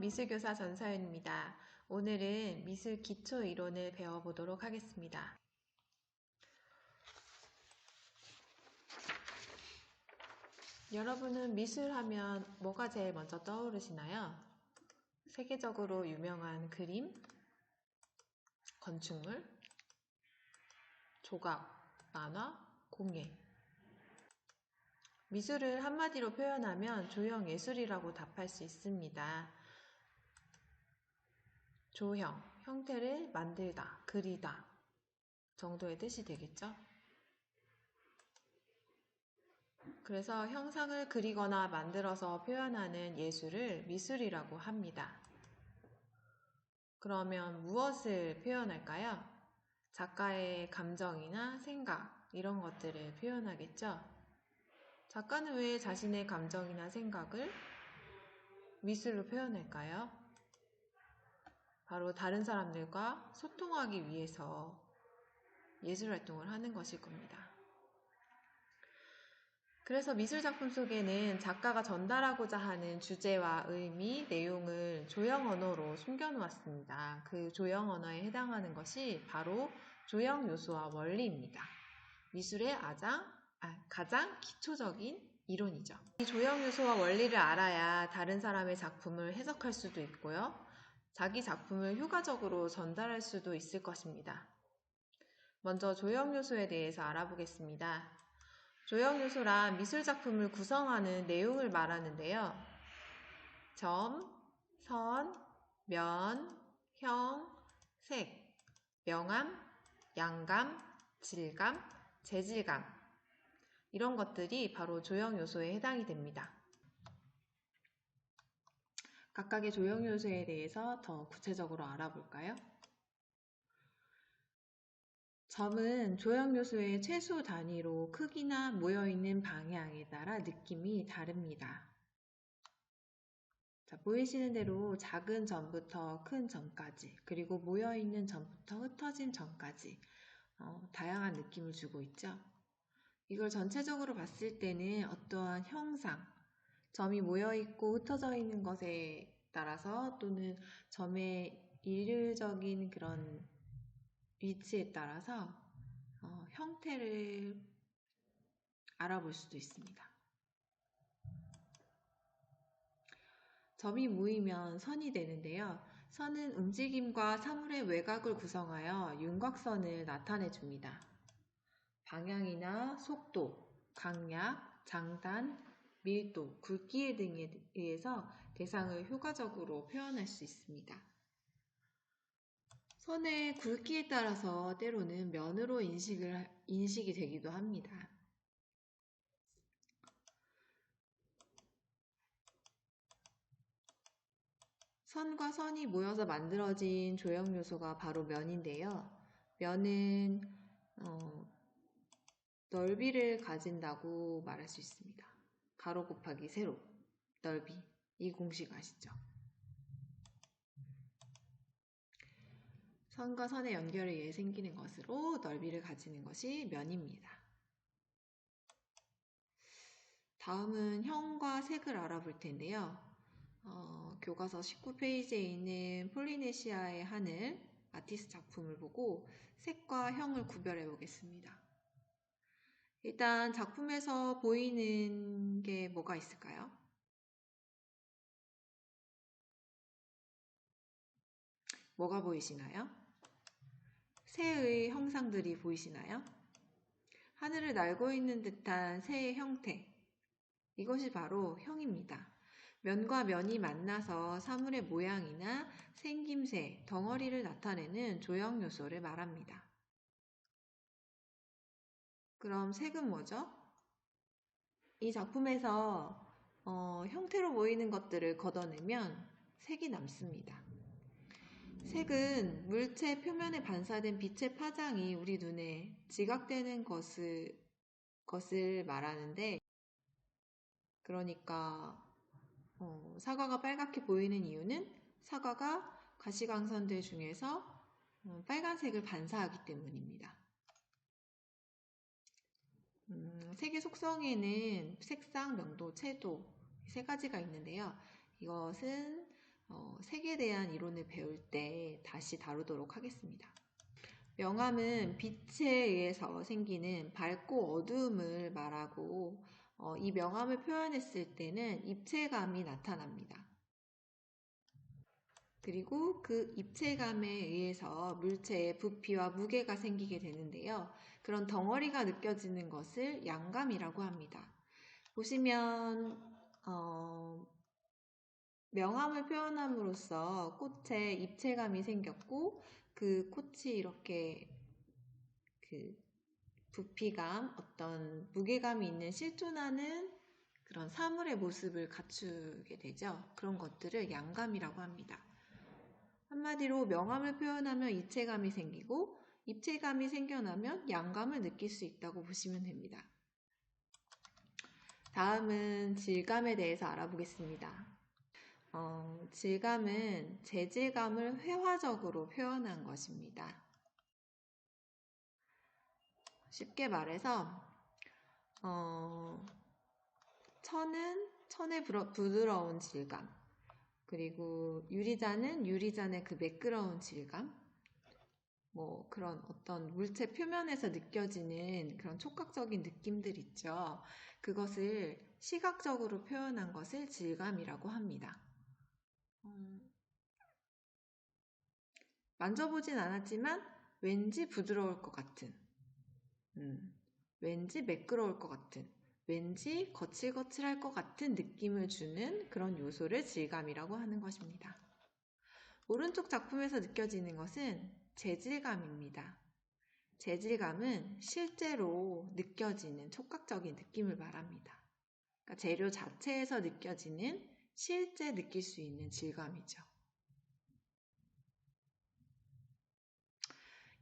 미술교사 전서연입니다. 오늘은 미술 기초 이론을 배워보도록 하겠습니다. 여러분은 미술하면 뭐가 제일 먼저 떠오르시나요? 세계적으로 유명한 그림, 건축물, 조각, 만화, 공예. 미술을 한마디로 표현하면 조형예술이라고 답할 수 있습니다. 조형, 형태를 만들다, 그리다 정도의 뜻이 되겠죠? 그래서 형상을 그리거나 만들어서 표현하는 예술을 미술이라고 합니다. 그러면 무엇을 표현할까요? 작가의 감정이나 생각, 이런 것들을 표현하겠죠? 작가는 왜 자신의 감정이나 생각을 미술로 표현할까요? 바로 다른 사람들과 소통하기 위해서 예술 활동을 하는 것일 겁니다. 그래서 미술작품 속에는 작가가 전달하고자 하는 주제와 의미, 내용을 조형 언어로 숨겨놓았습니다. 그 조형 언어에 해당하는 것이 바로 조형 요소와 원리입니다. 미술의 가장 기초적인 이론이죠. 이 조형 요소와 원리를 알아야 다른 사람의 작품을 해석할 수도 있고요. 자기 작품을 효과적으로 전달할 수도 있을 것입니다. 먼저 조형 요소에 대해서 알아보겠습니다. 조형 요소란 미술 작품을 구성하는 내용을 말하는데요. 점, 선, 면, 형, 색, 명암, 양감, 질감, 재질감 이런 것들이 바로 조형 요소에 해당이 됩니다. 각각의 조형 요소에 대해서 더 구체적으로 알아볼까요? 점은 조형 요소의 최소 단위로 크기나 모여있는 방향에 따라 느낌이 다릅니다. 자, 보이시는 대로 작은 점부터 큰 점까지, 그리고 모여있는 점부터 흩어진 점까지 다양한 느낌을 주고 있죠. 이걸 전체적으로 봤을 때는 어떠한 형상, 점이 모여있고 흩어져 있는 것에 따라서 또는 점의 일률적인 그런 위치에 따라서 형태를 알아볼 수도 있습니다. 점이 모이면 선이 되는데요. 선은 움직임과 사물의 외곽을 구성하여 윤곽선을 나타내 줍니다. 방향이나 속도, 강약, 장단, 밀도, 굵기 등에 의해서 대상을 효과적으로 표현할 수 있습니다. 선의 굵기에 따라서 때로는 면으로 인식이 되기도 합니다. 선과 선이 모여서 만들어진 조형 요소가 바로 면인데요. 면은 넓이를 가진다고 말할 수 있습니다. 가로 곱하기 세로, 넓이. 이 공식 아시죠? 선과 선의 연결에 의해 생기는 것으로 넓이를 가지는 것이 면입니다. 다음은 형과 색을 알아볼 텐데요. 교과서 19페이지에 있는 폴리네시아의 하늘, 마티스 작품을 보고 색과 형을 구별해 보겠습니다. 일단 작품에서 보이는 게 뭐가 있을까요? 뭐가 보이시나요? 새의 형상들이 보이시나요? 하늘을 날고 있는 듯한 새의 형태. 이것이 바로 형입니다. 면과 면이 만나서 사물의 모양이나 생김새, 덩어리를 나타내는 조형 요소를 말합니다. 그럼 색은 뭐죠? 이 작품에서 형태로 보이는 것들을 걷어내면 색이 남습니다. 색은 물체 표면에 반사된 빛의 파장이 우리 눈에 지각되는 것을 말하는데, 그러니까 사과가 빨갛게 보이는 이유는 사과가 가시광선들 중에서 빨간색을 반사하기 때문입니다. 색의 속성에는 색상, 명도, 채도 세 가지가 있는데요. 이것은 색에 대한 이론을 배울 때 다시 다루도록 하겠습니다. 명암은 빛에 의해서 생기는 밝고 어두움을 말하고 이 명암을 표현했을 때는 입체감이 나타납니다. 그리고 그 입체감에 의해서 물체의 부피와 무게가 생기게 되는데요. 그런 덩어리가 느껴지는 것을 양감이라고 합니다. 보시면 명암을 표현함으로써 꽃에 입체감이 생겼고 그 꽃이 이렇게 그 부피감, 어떤 무게감이 있는 실존하는 그런 사물의 모습을 갖추게 되죠. 그런 것들을 양감이라고 합니다. 한마디로 명암을 표현하면 입체감이 생기고 입체감이 생겨나면 양감을 느낄 수 있다고 보시면 됩니다. 다음은 질감에 대해서 알아보겠습니다. 질감은 재질감을 회화적으로 표현한 것입니다. 쉽게 말해서 천의 부드러운 질감, 그리고 유리잔은 유리잔의 그 매끄러운 질감, 그런 어떤 물체 표면에서 느껴지는 그런 촉각적인 느낌들 있죠. 그것을 시각적으로 표현한 것을 질감이라고 합니다. 만져보진 않았지만 왠지 부드러울 것 같은, 왠지 매끄러울 것 같은, 왠지 거칠거칠할 것 같은 느낌을 주는 그런 요소를 질감이라고 하는 것입니다. 오른쪽 작품에서 느껴지는 것은 재질감입니다. 재질감은 실제로 느껴지는 촉각적인 느낌을 말합니다. 그러니까 재료 자체에서 느껴지는 실제 느낄 수 있는 질감이죠.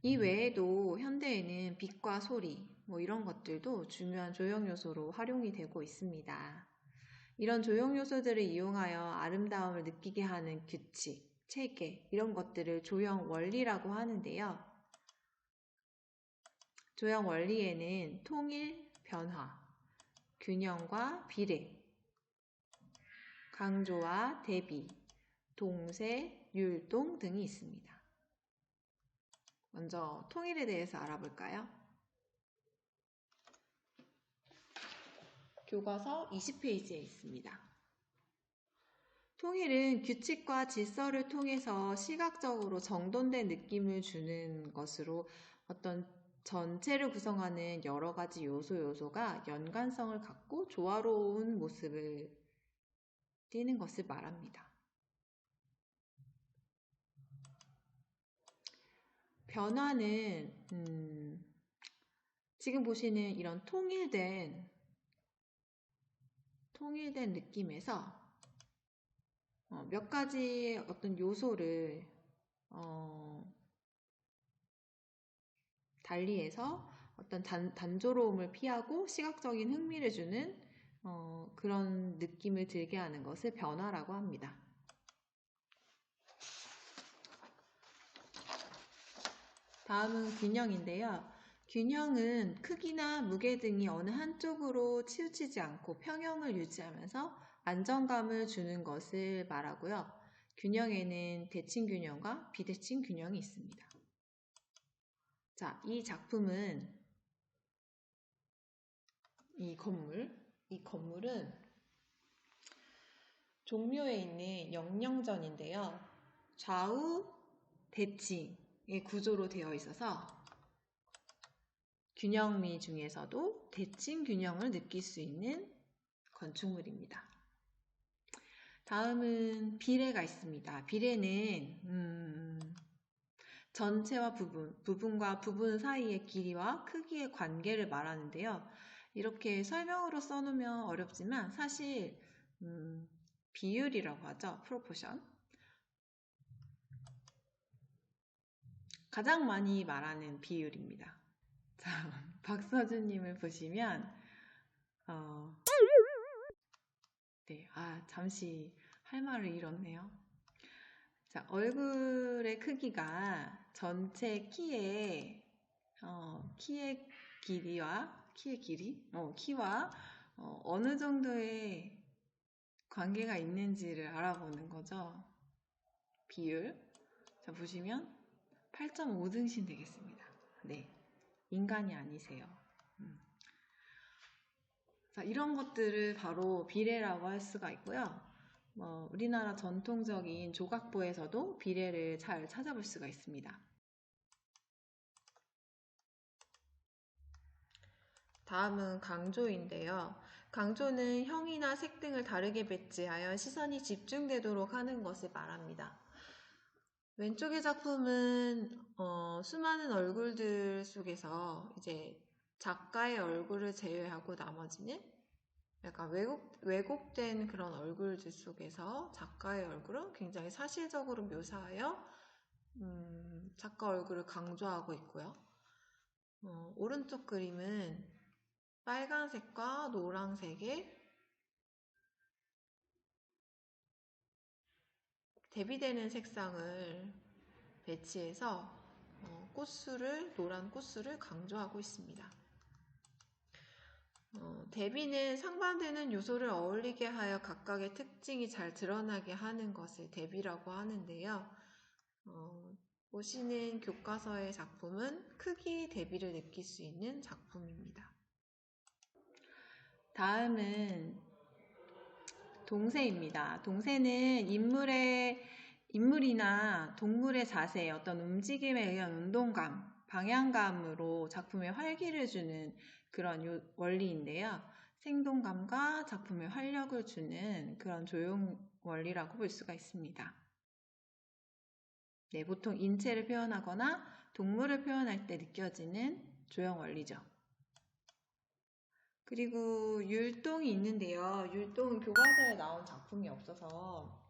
이 외에도 현대에는 빛과 소리, 이런 것들도 중요한 조형 요소로 활용이 되고 있습니다. 이런 조형 요소들을 이용하여 아름다움을 느끼게 하는 규칙, 체계, 이런 것들을 조형 원리라고 하는데요. 조형 원리에는 통일, 변화, 균형과 비례, 강조와 대비, 동세, 율동 등이 있습니다. 먼저 통일에 대해서 알아볼까요? 교과서 20페이지에 있습니다. 통일은 규칙과 질서를 통해서 시각적으로 정돈된 느낌을 주는 것으로 어떤 전체를 구성하는 여러 가지 요소가 연관성을 갖고 조화로운 모습을 띠는 것을 말합니다. 변화는 지금 보시는 이런 통일된 느낌에서 몇 가지 어떤 요소를 달리해서 어떤 단조로움을 피하고 시각적인 흥미를 주는 그런 느낌을 들게 하는 것을 변화라고 합니다. 다음은 균형인데요. 균형은 크기나 무게 등이 어느 한쪽으로 치우치지 않고 평형을 유지하면서 안정감을 주는 것을 말하고요. 균형에는 대칭 균형과 비대칭 균형이 있습니다. 자, 이 작품은 이 건물은 종묘에 있는 영령전인데요. 좌우 대칭의 구조로 되어 있어서 균형미 중에서도 대칭 균형을 느낄 수 있는 건축물입니다. 다음은 비례가 있습니다. 비례는 전체와 부분과 부분 사이의 길이와 크기의 관계를 말하는데요. 이렇게 설명으로 써놓으면 어렵지만 사실 비율이라고 하죠. 프로포션. 가장 많이 말하는 비율입니다. 자, 박서준님을 보시면 잠시 할 말을 잃었네요. 자, 얼굴의 크기가 전체 키의 키와 어느 정도의 관계가 있는지를 알아보는 거죠. 비율. 자, 보시면 8.5등신 되겠습니다. 네, 인간이 아니세요. 자, 이런 것들을 바로 비례라고 할 수가 있고요. 우리나라 전통적인 조각보에서도 비례를 잘 찾아볼 수가 있습니다. 다음은 강조인데요. 강조는 형이나 색 등을 다르게 배치하여 시선이 집중되도록 하는 것을 말합니다. 왼쪽의 작품은 수많은 얼굴들 속에서 이제 작가의 얼굴을 제외하고 나머지는 약간 왜곡된 그런 얼굴들 속에서 작가의 얼굴을 굉장히 사실적으로 묘사하여 작가 얼굴을 강조하고 있고요. 오른쪽 그림은 빨간색과 노란색의 대비되는 색상을 배치해서 노란 꽃수를 강조하고 있습니다. 대비는 상반되는 요소를 어울리게 하여 각각의 특징이 잘 드러나게 하는 것을 대비라고 하는데요. 보시는 교과서의 작품은 크기 대비를 느낄 수 있는 작품입니다. 다음은 동세입니다. 동세는 인물이나 동물의 자세, 어떤 움직임에 의한 운동감, 방향감으로 작품에 활기를 주는 그런 원리인데요. 생동감과 작품에 활력을 주는 그런 조형 원리라고 볼 수가 있습니다. 네, 보통 인체를 표현하거나 동물을 표현할 때 느껴지는 조형 원리죠. 그리고 율동이 있는데요. 율동은 교과서에 나온 작품이 없어서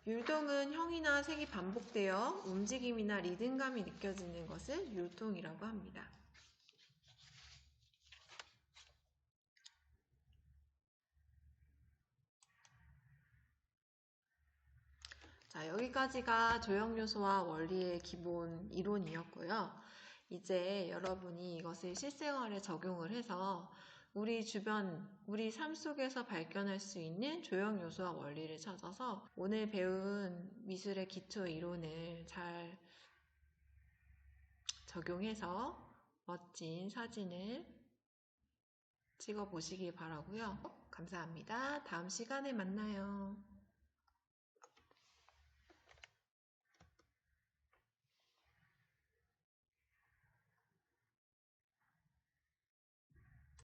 율동은 형이나 색이 반복되어 움직임이나 리듬감이 느껴지는 것을 율동이라고 합니다. 자, 여기까지가 조형 요소와 원리의 기본 이론이었고요. 이제 여러분이 이것을 실생활에 적용을 해서 우리 주변, 우리 삶 속에서 발견할 수 있는 조형 요소와 원리를 찾아서 오늘 배운 미술의 기초 이론을 잘 적용해서 멋진 사진을 찍어 보시길 바라고요. 감사합니다. 다음 시간에 만나요.